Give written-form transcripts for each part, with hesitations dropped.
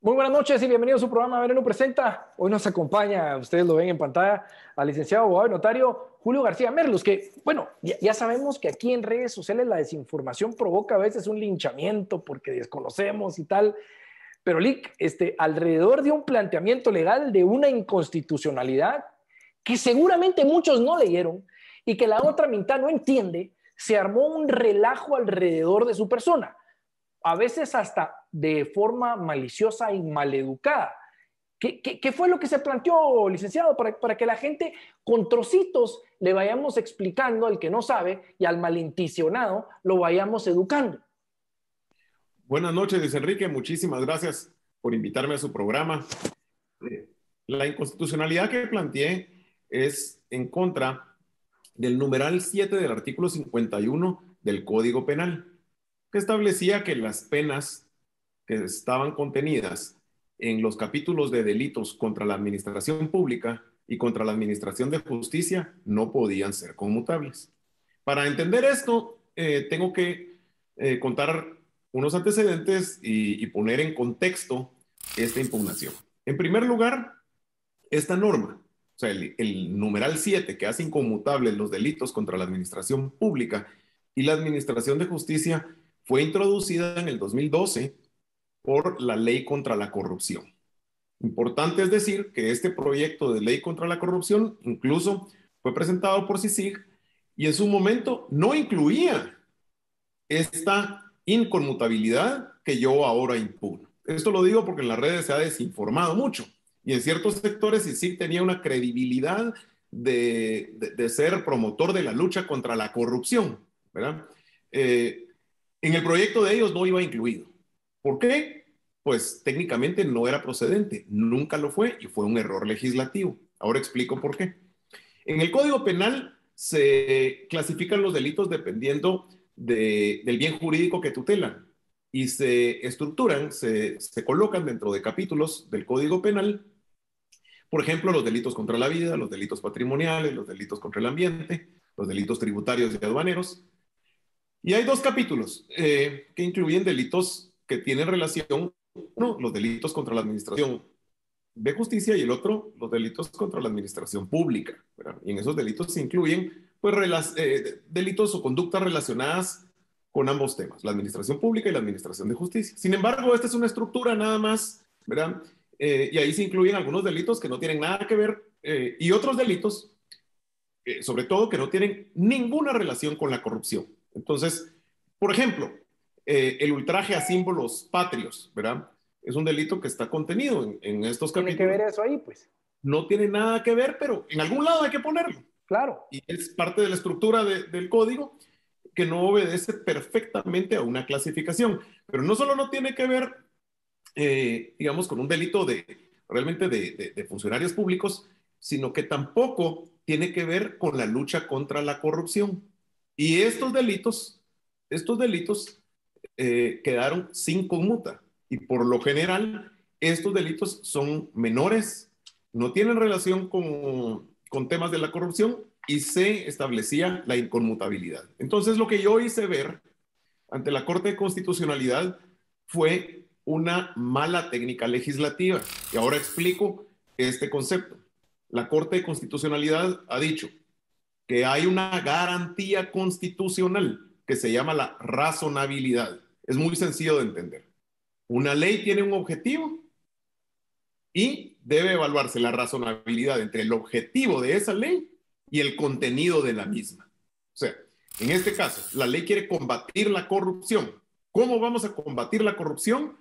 Muy buenas noches y bienvenidos a su programa Veneno Presenta. Hoy nos acompaña, ustedes lo ven en pantalla, al licenciado abogado y notario Julio García Merlos, que, bueno, ya sabemos que aquí en redes sociales la desinformación provoca a veces un linchamiento porque desconocemos y tal, pero Lick, alrededor de un planteamiento legal de una inconstitucionalidad que seguramente muchos no leyeron y que la otra mitad no entiende, se armó un relajo alrededor de su persona, a veces hasta de forma maliciosa y maleducada. ¿Qué fue lo que se planteó, licenciado, para que la gente con trocitos le vayamos explicando al que no sabe y al malintencionado lo vayamos educando? Buenas noches, Luis Enrique. Muchísimas gracias por invitarme a su programa. La inconstitucionalidad que planteé es en contra del numeral 7 del artículo 51 del Código Penal, que establecía que las penas que estaban contenidas en los capítulos de delitos contra la administración pública y contra la administración de justicia no podían ser conmutables. Para entender esto, tengo que contar unos antecedentes y poner en contexto esta impugnación. En primer lugar, esta norma, o sea, el numeral 7 que hace inconmutables los delitos contra la administración pública y la administración de justicia, fue introducida en el 2012 por la Ley contra la Corrupción. Importante es decir que este proyecto de ley contra la corrupción incluso fue presentado por CICIG y en su momento no incluía esta inconmutabilidad que yo ahora impugno. Esto lo digo porque en las redes se ha desinformado mucho y en ciertos sectores CICIG tenía una credibilidad de ser promotor de la lucha contra la corrupción, ¿verdad? En el proyecto de ellos no iba incluido. ¿Por qué? Pues técnicamente no era procedente, nunca lo fue y fue un error legislativo. Ahora explico por qué. En el Código Penal se clasifican los delitos dependiendo del bien jurídico que tutelan y se estructuran, se colocan dentro de capítulos del Código Penal, por ejemplo, los delitos contra la vida, los delitos patrimoniales, los delitos contra el ambiente, los delitos tributarios y aduaneros. Y hay dos capítulos que incluyen delitos que tienen relación, uno, los delitos contra la administración de justicia y el otro, los delitos contra la administración pública, ¿verdad? Y en esos delitos se incluyen pues, delitos o conductas relacionadas con ambos temas, la administración pública y la administración de justicia. Sin embargo, esta es una estructura nada más, ¿verdad? Y ahí se incluyen algunos delitos que no tienen nada que ver y otros delitos, sobre todo, que no tienen ninguna relación con la corrupción. Entonces, por ejemplo, el ultraje a símbolos patrios, ¿verdad? Es un delito que está contenido en estos capítulos. Tiene que ver eso ahí, pues. No tiene nada que ver, pero en algún lado hay que ponerlo. Claro. Y es parte de la estructura del código que no obedece perfectamente a una clasificación. Pero no solo no tiene que ver, digamos, con un delito realmente de funcionarios públicos, sino que tampoco tiene que ver con la lucha contra la corrupción. Y estos delitos quedaron sin conmuta. Y por lo general, estos delitos son menores, no tienen relación con temas de la corrupción y se establecía la inconmutabilidad. Entonces, lo que yo hice ver ante la Corte de Constitucionalidad fue una mala técnica legislativa. Y ahora explico este concepto. La Corte de Constitucionalidad ha dicho que hay una garantía constitucional que se llama la razonabilidad. Es muy sencillo de entender. Una ley tiene un objetivo y debe evaluarse la razonabilidad entre el objetivo de esa ley y el contenido de la misma. O sea, en este caso, la ley quiere combatir la corrupción. ¿Cómo vamos a combatir la corrupción?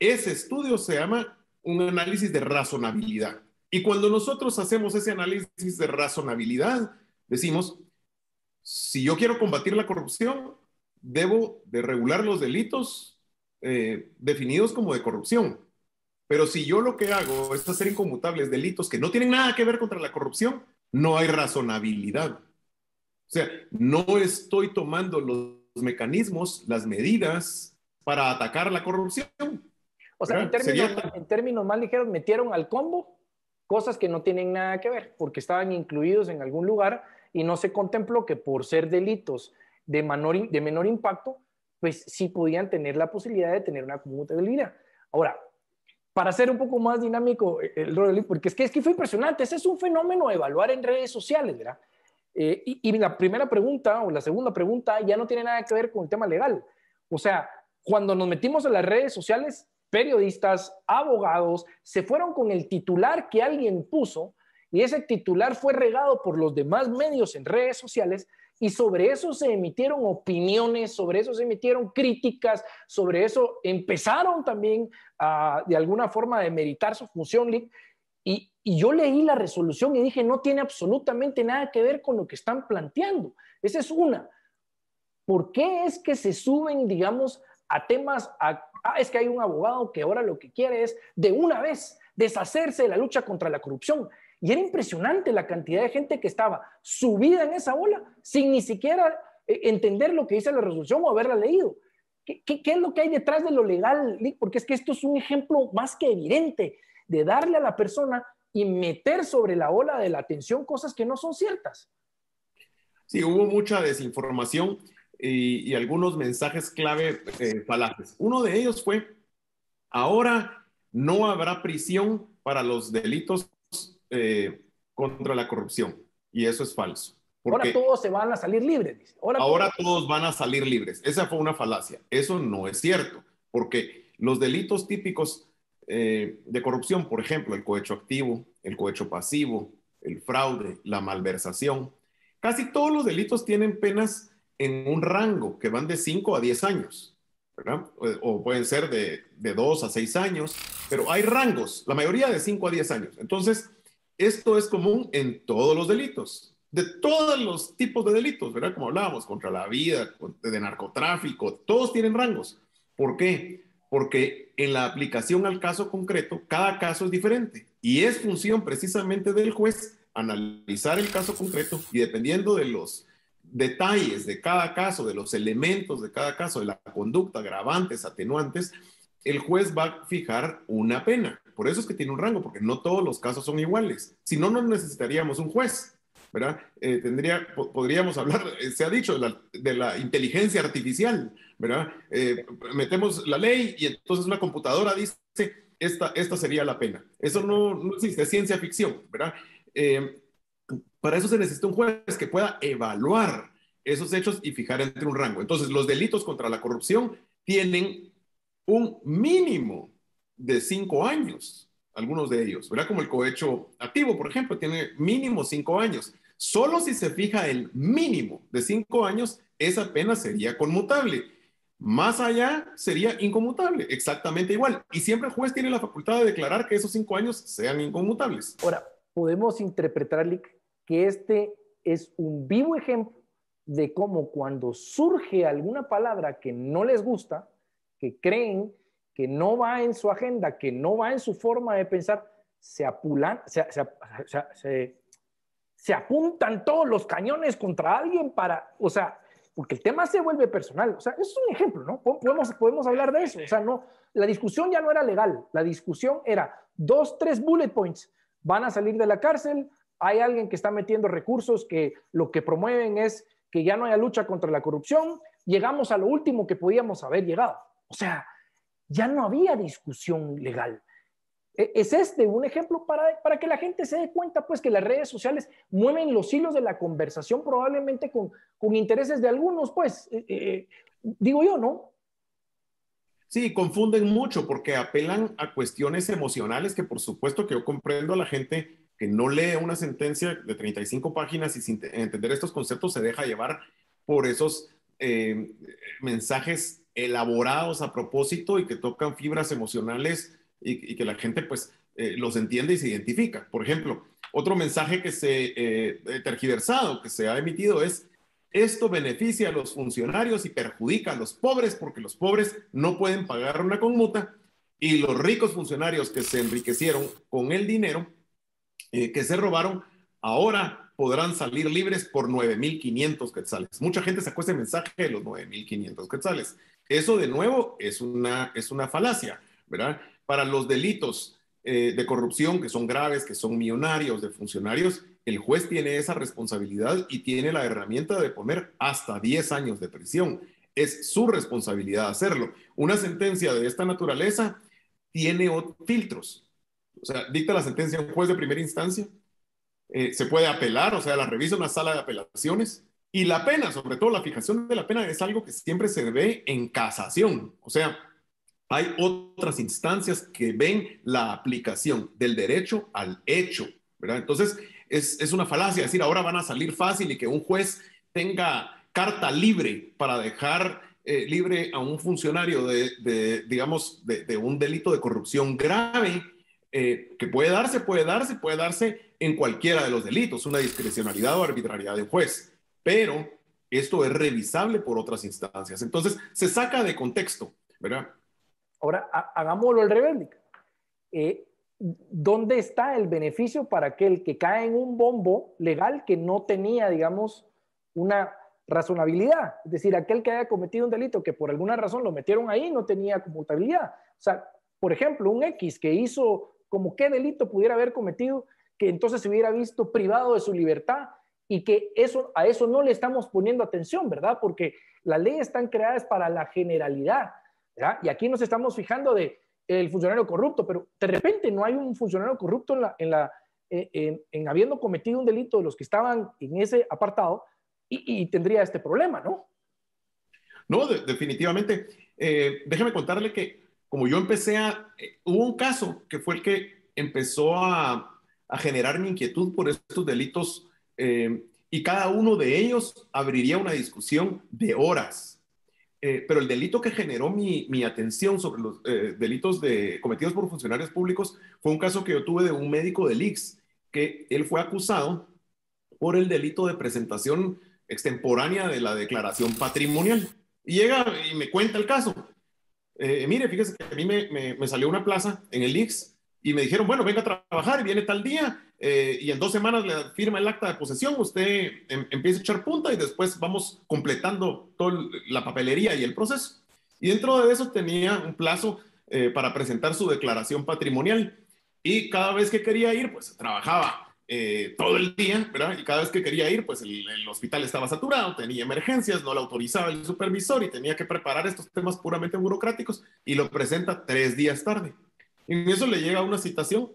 Ese estudio se llama un análisis de razonabilidad. Y cuando nosotros hacemos ese análisis de razonabilidad, decimos, si yo quiero combatir la corrupción, debo de regular los delitos definidos como de corrupción. Pero si yo lo que hago es hacer inconmutables delitos que no tienen nada que ver contra la corrupción, no hay razonabilidad. O sea, no estoy tomando los mecanismos, las medidas para atacar la corrupción. O sea, en términos más ligeros, metieron al combo cosas que no tienen nada que ver, porque estaban incluidos en algún lugar y no se contempló que por ser delitos de menor impacto, pues sí podían tener la posibilidad de tener una conmutabilidad. Ahora, para hacer un poco más dinámico el rol, porque es que fue impresionante. Ese es un fenómeno de evaluar en redes sociales, ¿verdad? Y la primera pregunta o la segunda pregunta ya no tiene nada que ver con el tema legal. O sea, cuando nos metimos en las redes sociales, periodistas, abogados, se fueron con el titular que alguien puso y ese titular fue regado por los demás medios en redes sociales y sobre eso se emitieron opiniones, sobre eso se emitieron críticas, sobre eso empezaron también de alguna forma a demeritar su función, y yo leí la resolución y dije, no tiene absolutamente nada que ver con lo que están planteando. Esa es una. ¿Por qué es que se suben, digamos, a temas, es que hay un abogado que ahora lo que quiere es de una vez deshacerse de la lucha contra la corrupción? Y era impresionante la cantidad de gente que estaba subida en esa ola sin ni siquiera entender lo que dice la resolución o haberla leído. ¿Qué es lo que hay detrás de lo legal, Lick? Porque es que esto es un ejemplo más que evidente de darle a la persona y meter sobre la ola de la atención cosas que no son ciertas. Sí, hubo mucha desinformación y algunos mensajes clave falaces. Uno de ellos fue, ahora no habrá prisión para los delitos contra la corrupción. Y eso es falso. Ahora todos se van a salir libres. Dice. Ahora todos van a salir libres. Esa fue una falacia. Eso no es cierto, porque los delitos típicos de corrupción, por ejemplo, el cohecho activo, el cohecho pasivo, el fraude, la malversación, casi todos los delitos tienen penas en un rango que van de 5 a 10 años, ¿verdad? O pueden ser de 2 a 6 años, pero hay rangos, la mayoría de 5 a 10 años. Entonces, esto es común en todos los delitos, de todos los tipos de delitos, ¿verdad? Como hablábamos, contra la vida, de narcotráfico, todos tienen rangos. ¿Por qué? Porque en la aplicación al caso concreto, cada caso es diferente y es función precisamente del juez analizar el caso concreto y dependiendo de los detalles de cada caso, de los elementos de cada caso, de la conducta, agravantes, atenuantes, el juez va a fijar una pena. Por eso es que tiene un rango, porque no todos los casos son iguales. Si no, no necesitaríamos un juez, ¿verdad? Podríamos hablar, se ha dicho, de la inteligencia artificial, ¿verdad? Metemos la ley y entonces una computadora dice, esta sería la pena. Eso no existe, es ciencia ficción, ¿verdad? Para eso se necesita un juez que pueda evaluar esos hechos y fijar entre un rango. Entonces, los delitos contra la corrupción tienen un mínimo de 5 años, algunos de ellos, ¿verdad? Como el cohecho activo, por ejemplo, tiene mínimo 5 años. Solo si se fija el mínimo de 5 años, esa pena sería conmutable. Más allá sería inconmutable, exactamente igual. Y siempre el juez tiene la facultad de declarar que esos 5 años sean inconmutables. Ahora, podemos interpretar, Lick, que este es un vivo ejemplo de cómo cuando surge alguna palabra que no les gusta, que creen que no va en su agenda, que no va en su forma de pensar, se apuntan todos los cañones contra alguien o sea, porque el tema se vuelve personal. O sea, es un ejemplo, ¿no? Podemos hablar de eso. O sea, no, la discusión ya no era legal. La discusión era 2, 3 bullet points. Van a salir de la cárcel, hay alguien que está metiendo recursos que lo que promueven es que ya no haya lucha contra la corrupción. Llegamos a lo último que podíamos haber llegado. O sea, ya no había discusión legal. Es un ejemplo para que la gente se dé cuenta, pues, que las redes sociales mueven los hilos de la conversación probablemente con intereses de algunos, pues, digo yo, ¿no? Sí, confunden mucho porque apelan a cuestiones emocionales que por supuesto que yo comprendo a la gente que no lee una sentencia de 35 páginas y sin entender estos conceptos se deja llevar por esos mensajes elaborados a propósito y que tocan fibras emocionales y que la gente pues los entiende y se identifica. Por ejemplo, otro mensaje que se tergiversado, que se ha emitido es: esto beneficia a los funcionarios y perjudica a los pobres porque los pobres no pueden pagar una conmuta y los ricos funcionarios que se enriquecieron con el dinero que se robaron ahora podrán salir libres por 9,500 quetzales. Mucha gente sacó ese mensaje de los 9,500 quetzales. Eso de nuevo es una falacia, ¿verdad? Para los delitos de corrupción que son graves, que son millonarios, de funcionarios, el juez tiene esa responsabilidad y tiene la herramienta de poner hasta 10 años de prisión. Es su responsabilidad hacerlo. Una sentencia de esta naturaleza tiene filtros. O sea, dicta la sentencia un juez de primera instancia, se puede apelar, o sea, la revisa una sala de apelaciones, y la pena, sobre todo la fijación de la pena, es algo que siempre se ve en casación. O sea, hay otras instancias que ven la aplicación del derecho al hecho, ¿verdad? Entonces, es una falacia decir ahora van a salir fácil y que un juez tenga carta libre para dejar libre a un funcionario digamos, de un delito de corrupción grave, que puede darse en cualquiera de los delitos, una discrecionalidad o arbitrariedad de un juez, pero esto es revisable por otras instancias. Entonces, se saca de contexto, ¿verdad? Ahora, hagámoslo al revés, Nick. ¿Dónde está el beneficio para aquel que cae en un bombo legal que no tenía, digamos, una razonabilidad? Es decir, aquel que haya cometido un delito que por alguna razón lo metieron ahí no tenía conmutabilidad. O sea, por ejemplo, un X que hizo como qué delito pudiera haber cometido, que entonces se hubiera visto privado de su libertad y que a eso no le estamos poniendo atención, ¿verdad? Porque las leyes están creadas para la generalidad, ¿verdad? Y aquí nos estamos fijando de el funcionario corrupto, pero de repente no hay un funcionario corrupto en habiendo cometido un delito de los que estaban en ese apartado y tendría este problema, ¿no? No, definitivamente. Déjame contarle que como yo hubo un caso que fue el que empezó a generar mi inquietud por estos delitos, y cada uno de ellos abriría una discusión de horas. Pero el delito que generó mi atención sobre los delitos cometidos por funcionarios públicos fue un caso que yo tuve de un médico del ICS, que él fue acusado por el delito de presentación extemporánea de la declaración patrimonial. Y llega y me cuenta el caso. Mire, fíjese que a mí me salió una plaza en el ICS y me dijeron, bueno, venga a trabajar y viene tal día, y en 2 semanas le firma el acta de posesión, usted empieza a echar punta y después vamos completando toda la papelería y el proceso. Y dentro de eso tenía un plazo para presentar su declaración patrimonial, y cada vez que quería ir, pues trabajaba todo el día, ¿verdad? Y cada vez que quería ir, pues el hospital estaba saturado, tenía emergencias, no lo autorizaba el supervisor y tenía que preparar estos temas puramente burocráticos y lo presenta 3 días tarde. Y en eso le llega una citación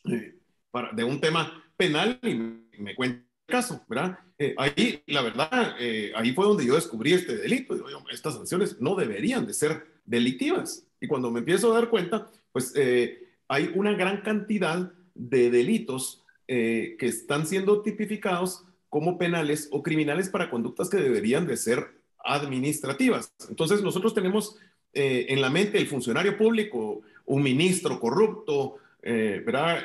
de un tema penal y me cuenta el caso, ¿verdad? Ahí, la verdad, ahí fue donde yo descubrí este delito. Digo, estas sanciones no deberían de ser delictivas. Y cuando me empiezo a dar cuenta, pues hay una gran cantidad de delitos que están siendo tipificados como penales o criminales para conductas que deberían de ser administrativas. Entonces nosotros tenemos en la mente el funcionario público, un ministro corrupto, ¿verdad?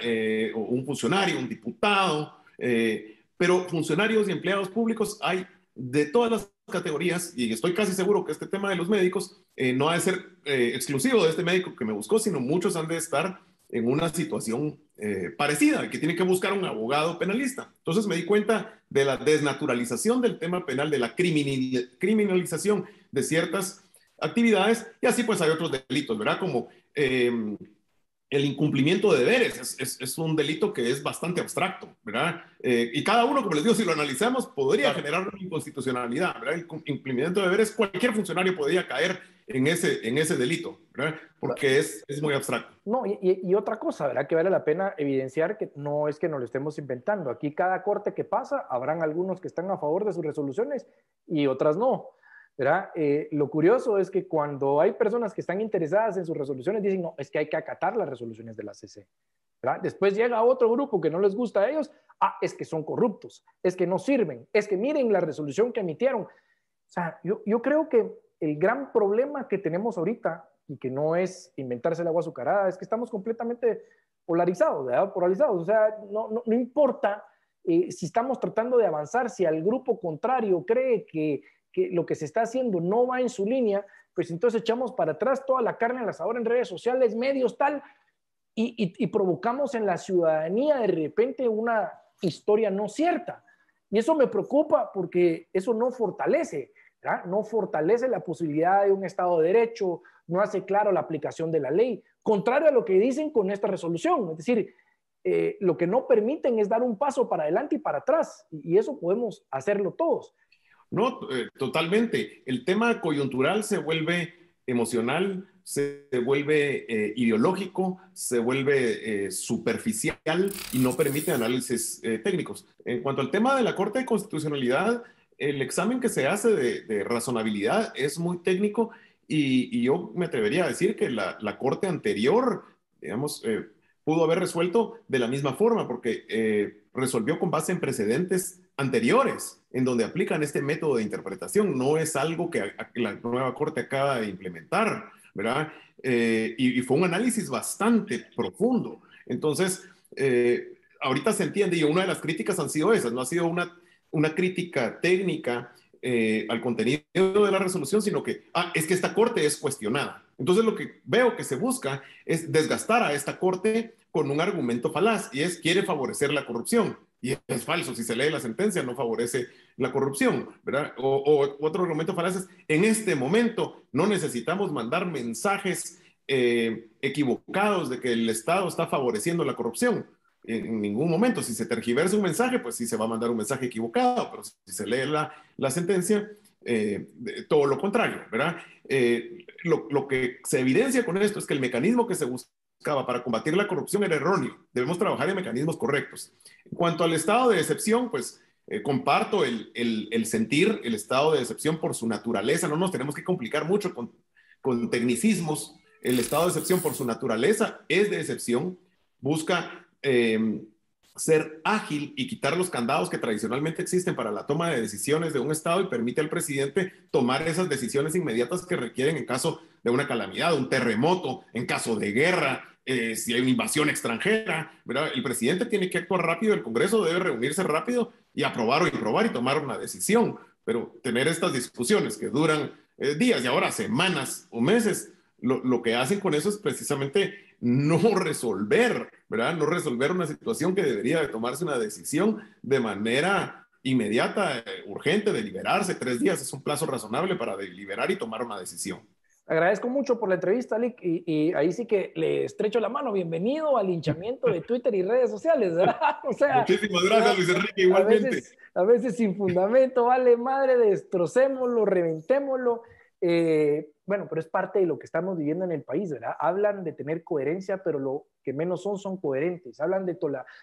O un funcionario, un diputado, pero funcionarios y empleados públicos hay de todas las categorías, y estoy casi seguro que este tema de los médicos no ha de ser exclusivo de este médico que me buscó, sino muchos han de estar en una situación parecida, que tiene que buscar un abogado penalista. Entonces me di cuenta de la desnaturalización del tema penal, de la criminalización de ciertas actividades, y así pues hay otros delitos, ¿verdad? Como el incumplimiento de deberes es un delito que es bastante abstracto, ¿verdad? Y cada uno, como les digo, si lo analizamos, podría generar una inconstitucionalidad, ¿verdad? El incumplimiento de deberes, cualquier funcionario podría caer en ese delito, ¿verdad? Porque es muy abstracto. No, y otra cosa, ¿verdad? Que vale la pena evidenciar que no es que nos lo estemos inventando. Aquí cada corte que pasa, habrán algunos que están a favor de sus resoluciones y otras no, ¿verdad? Lo curioso es que cuando hay personas que están interesadas en sus resoluciones, dicen, no, es que hay que acatar las resoluciones de la CC, ¿verdad? Después llega otro grupo que no les gusta a ellos, es que son corruptos, es que no sirven, es que miren la resolución que emitieron. O sea, yo creo que el gran problema que tenemos ahorita, y que no es inventarse el agua azucarada, es que estamos completamente polarizados, ¿verdad? Polarizados. O sea, no importa si estamos tratando de avanzar, si al grupo contrario cree que lo que se está haciendo no va en su línea, pues entonces echamos para atrás toda la carne al asador en redes sociales, medios, tal, y provocamos en la ciudadanía de repente una historia no cierta. Y eso me preocupa porque eso no fortalece, ¿verdad? No fortalece la posibilidad de un Estado de Derecho, no hace claro la aplicación de la ley, contrario a lo que dicen con esta resolución. Es decir, lo que no permiten es dar un paso para adelante y para atrás, y eso podemos hacerlo todos. No, totalmente. El tema coyuntural se vuelve emocional, se vuelve ideológico, se vuelve superficial y no permite análisis técnicos. En cuanto al tema de la Corte de Constitucionalidad, el examen que se hace de razonabilidad es muy técnico y yo me atrevería a decir que la Corte anterior, digamos, pudo haber resuelto de la misma forma porque resolvió con base en precedentes anteriores en donde aplican este método de interpretación. No es algo que la nueva Corte acaba de implementar, ¿verdad? Y fue un análisis bastante profundo. Entonces, ahorita se entiende, y una de las críticas han sido esas, no ha sido una crítica técnica al contenido de la resolución, sino que, es que esta Corte es cuestionada. Entonces lo que veo que se busca es desgastar a esta Corte con un argumento falaz, y quiere favorecer la corrupción. Y es falso, si se lee la sentencia no favorece la corrupción, ¿verdad? O otro argumento falaz es, en este momento no necesitamos mandar mensajes equivocados de que el Estado está favoreciendo la corrupción. En ningún momento, si se tergiversa un mensaje, pues sí se va a mandar un mensaje equivocado, pero si se lee la sentencia, todo lo contrario, ¿verdad? Lo que se evidencia con esto es que el mecanismo que se buscaba para combatir la corrupción era erróneo. Debemos trabajar en mecanismos correctos. En cuanto al estado de excepción, pues comparto el sentir, el estado de excepción por su naturaleza. No nos tenemos que complicar mucho con tecnicismos. El estado de excepción por su naturaleza es de excepción. Busca ser ágil y quitar los candados que tradicionalmente existen para la toma de decisiones de un Estado y permite al presidente tomar esas decisiones inmediatas que requieren en caso de una calamidad, un terremoto, en caso de guerra, si hay una invasión extranjera, ¿verdad? El presidente tiene que actuar rápido, el Congreso debe reunirse rápido y aprobar y tomar una decisión, pero tener estas discusiones que duran días y ahora semanas o meses, lo que hacen con eso es precisamente no resolver, ¿verdad? No resolver una situación que debería de tomarse una decisión de manera inmediata, urgente, deliberarse. 3 días es un plazo razonable para deliberar y tomar una decisión. Agradezco mucho por la entrevista, Lick, y ahí sí que le estrecho la mano. Bienvenido al linchamiento de Twitter y redes sociales, ¿verdad? O sea, muchísimas gracias, Luis Enrique, igualmente. A veces sin fundamento, vale madre, destrocémoslo, reventémoslo. Bueno, pero es parte de lo que estamos viviendo en el país, ¿verdad? Hablan de tener coherencia, pero lo que menos son coherentes. Hablan de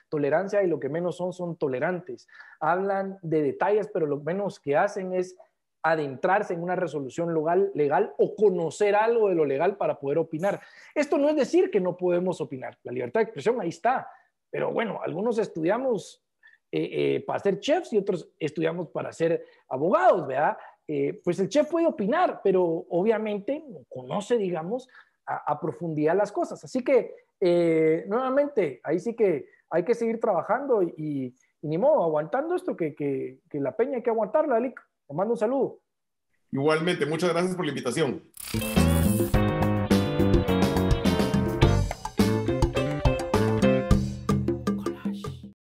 tolerancia y lo que menos son tolerantes. Hablan de detalles, pero lo menos que hacen es adentrarse en una resolución legal o conocer algo de lo legal para poder opinar. Esto no es decir que no podemos opinar. La libertad de expresión ahí está. Pero bueno, algunos estudiamos para ser chefs y otros estudiamos para ser abogados, ¿verdad? Pues el chef puede opinar, pero obviamente no conoce, digamos, a profundidad las cosas. Así que, nuevamente, ahí sí que hay que seguir trabajando y ni modo, aguantando esto, que la peña hay que aguantarla, Lick. Te mando un saludo. Igualmente, muchas gracias por la invitación.